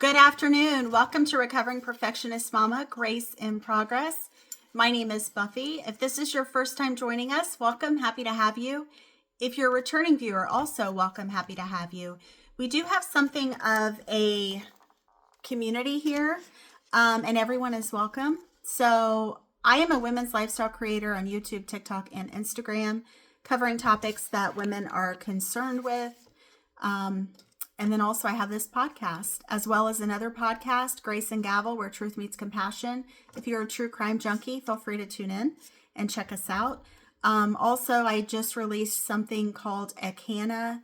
Good afternoon. Welcome to Recovering Perfectionist Mama, Grace in Progress. My name is Buffy. If this is your first time joining us, welcome. Happy to have you. If you're a returning viewer, also welcome. Happy to have you. We do have something of a community here, and everyone is welcome. So I am a women's lifestyle creator on YouTube, TikTok, and Instagram, covering topics that women are concerned with. And then also I have this podcast, as well as another podcast, Grace and Gavel, where truth meets compassion. If you're a true crime junkie, feel free to tune in and check us out. Also, I just released something called a CANA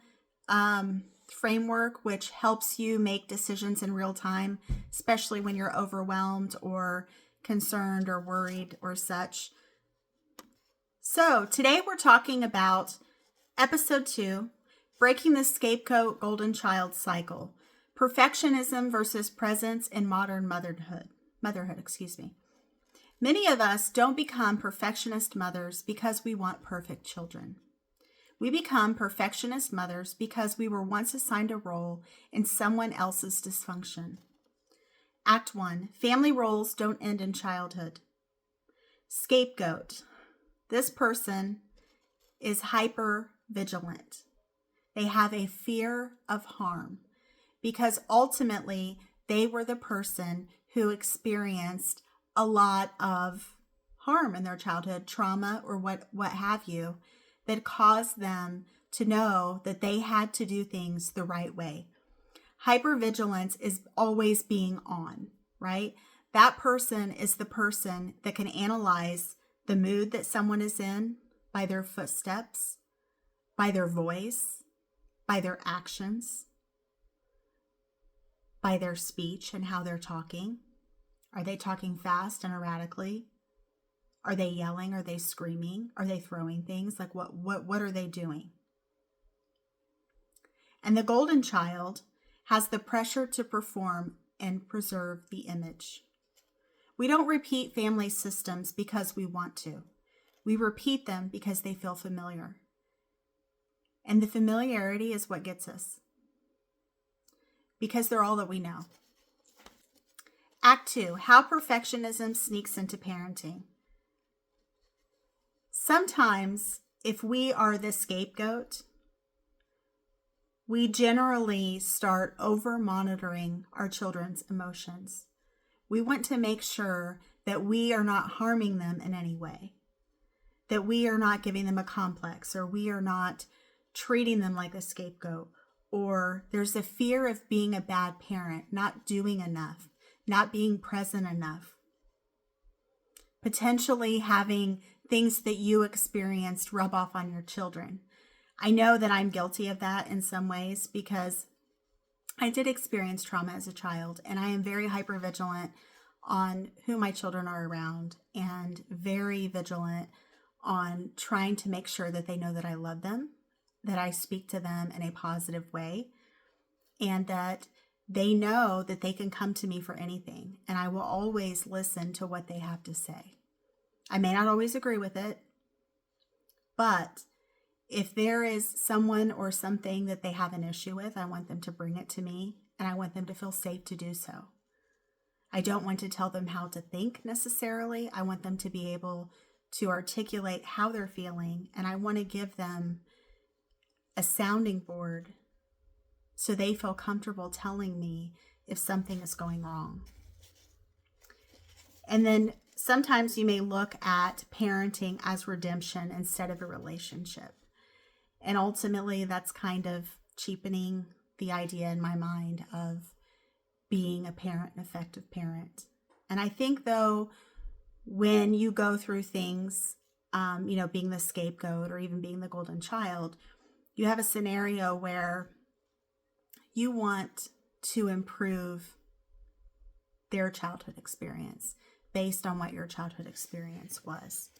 framework, which helps you make decisions in real time, especially when you're overwhelmed or concerned or worried or such. So today we're talking about episode 2, Breaking the Scapegoat Golden Child Cycle, Perfectionism versus Presence in Modern Motherhood. Many of us don't become perfectionist mothers because we want perfect children. We become perfectionist mothers because we were once assigned a role in someone else's dysfunction. Act 1. Family roles don't end in childhood. Scapegoat. This person is hyper vigilant. They have a fear of harm because ultimately they were the person who experienced a lot of harm in their childhood, trauma or what have you, that caused them to know that they had to do things the right way. Hypervigilance is always being on, right? That person is the person that can analyze the mood that someone is in by their footsteps, by their voice, by their actions, by their speech and how they're talking. Are they talking fast and erratically? Are they yelling? Are they screaming? Are they throwing things? Like what are they doing? And the golden child has the pressure to perform and preserve the image. We don't repeat family systems because we want to. We repeat them because they feel familiar. And the familiarity is what gets us, because they're all that we know. Act 2, how perfectionism sneaks into parenting. Sometimes, if we are the scapegoat, we generally start over-monitoring our children's emotions. We want to make sure that we are not harming them in any way, that we are not giving them a complex, or we are not treating them like a scapegoat, or there's a fear of being a bad parent, not doing enough, not being present enough, potentially having things that you experienced rub off on your children. I know that I'm guilty of that in some ways because I did experience trauma as a child, and I am very hypervigilant on who my children are around and very vigilant on trying to make sure that they know that I love them, that I speak to them in a positive way, and that they know that they can come to me for anything, and I will always listen to what they have to say. I may not always agree with it, but if there is someone or something that they have an issue with, I want them to bring it to me, and I want them to feel safe to do so. I don't want to tell them how to think necessarily. I want them to be able to articulate how they're feeling, and I want to give them a sounding board so they feel comfortable telling me if something is going wrong. And then sometimes you may look at parenting as redemption instead of a relationship. And ultimately that's kind of cheapening the idea in my mind of being a parent, an effective parent. And I think though, when you go through things, being the scapegoat or even being the golden child, you have a scenario where you want to improve their childhood experience based on what your childhood experience was.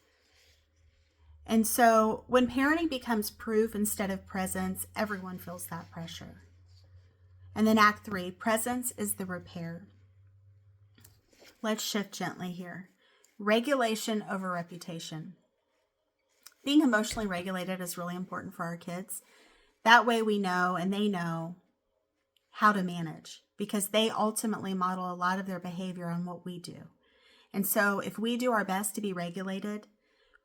And so when parenting becomes proof instead of presence, everyone feels that pressure. And then Act 3, presence is the repair. Let's shift gently here. Regulation over reputation. Being emotionally regulated is really important for our kids. That way we know and they know how to manage. because they ultimately model a lot of their behavior on what we do. And so if we do our best to be regulated,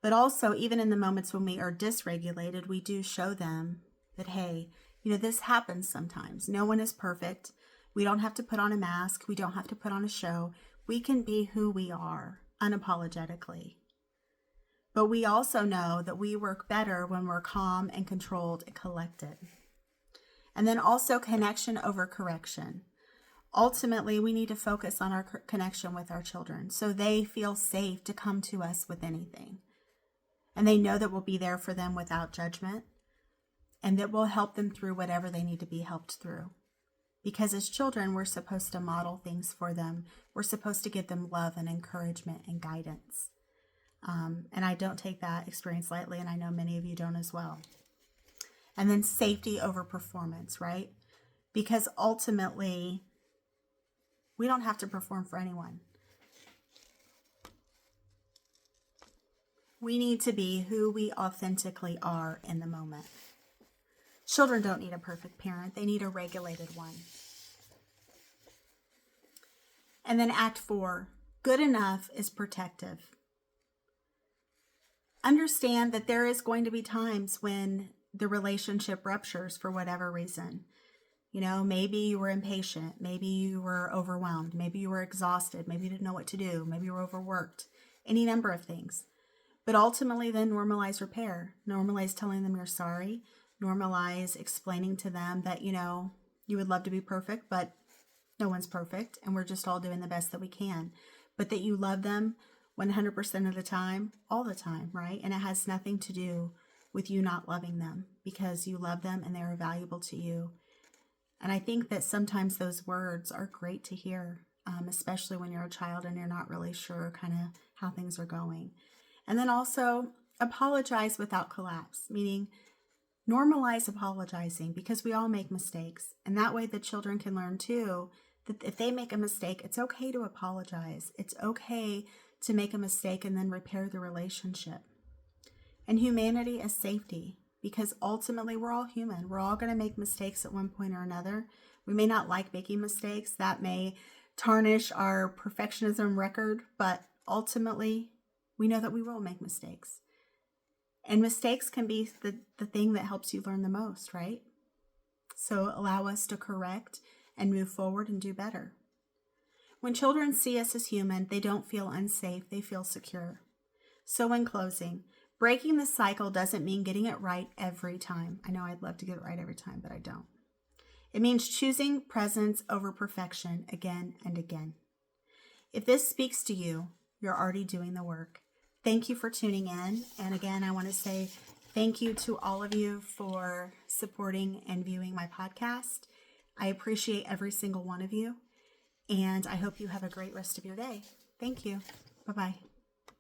but also even in the moments when we are dysregulated, we do show them that, hey, this happens sometimes. No one is perfect. We don't have to put on a mask. We don't have to put on a show. We can be who we are unapologetically. But we also know that we work better when we're calm and controlled and collected. And then also connection over correction. Ultimately, we need to focus on our connection with our children so they feel safe to come to us with anything. And they know that we'll be there for them without judgment, and that we'll help them through whatever they need to be helped through. Because as children, we're supposed to model things for them. We're supposed to give them love and encouragement and guidance. And I don't take that experience lightly, and I know many of you don't as well. And then safety over performance, right? Because ultimately, we don't have to perform for anyone. We need to be who we authentically are in the moment. Children don't need a perfect parent. They need a regulated one. And then Act 4, good enough is protective. Understand that there is going to be times when the relationship ruptures for whatever reason. Maybe you were impatient. Maybe you were overwhelmed. Maybe you were exhausted. Maybe you didn't know what to do. Maybe you were overworked. Any number of things. But ultimately then normalize repair. Normalize telling them you're sorry. Normalize explaining to them that, you would love to be perfect, but no one's perfect. And we're just all doing the best that we can. But that you love them 100% of the time, all the time, right? And it has nothing to do with you not loving them, because you love them and they're valuable to you. And I think that sometimes those words are great to hear, especially when you're a child and you're not really sure kind of how things are going. And then also apologize without collapse, meaning normalize apologizing, because we all make mistakes. And that way the children can learn too that if they make a mistake, it's okay to apologize. It's okay to make a mistake and then repair the relationship. And humanity is safety, because ultimately we're all human. We're all going to make mistakes at one point or another. We may not like making mistakes. That may tarnish our perfectionism record, but ultimately we know that we will make mistakes. And mistakes can be the thing that helps you learn the most, right? So allow us to correct and move forward and do better. When children see us as human, they don't feel unsafe, they feel secure. So in closing, breaking the cycle doesn't mean getting it right every time. I know I'd love to get it right every time, but I don't. It means choosing presence over perfection again and again. If this speaks to you, you're already doing the work. Thank you for tuning in. And again, I want to say thank you to all of you for supporting and viewing my podcast. I appreciate every single one of you. And I hope you have a great rest of your day. Thank you. Bye-bye.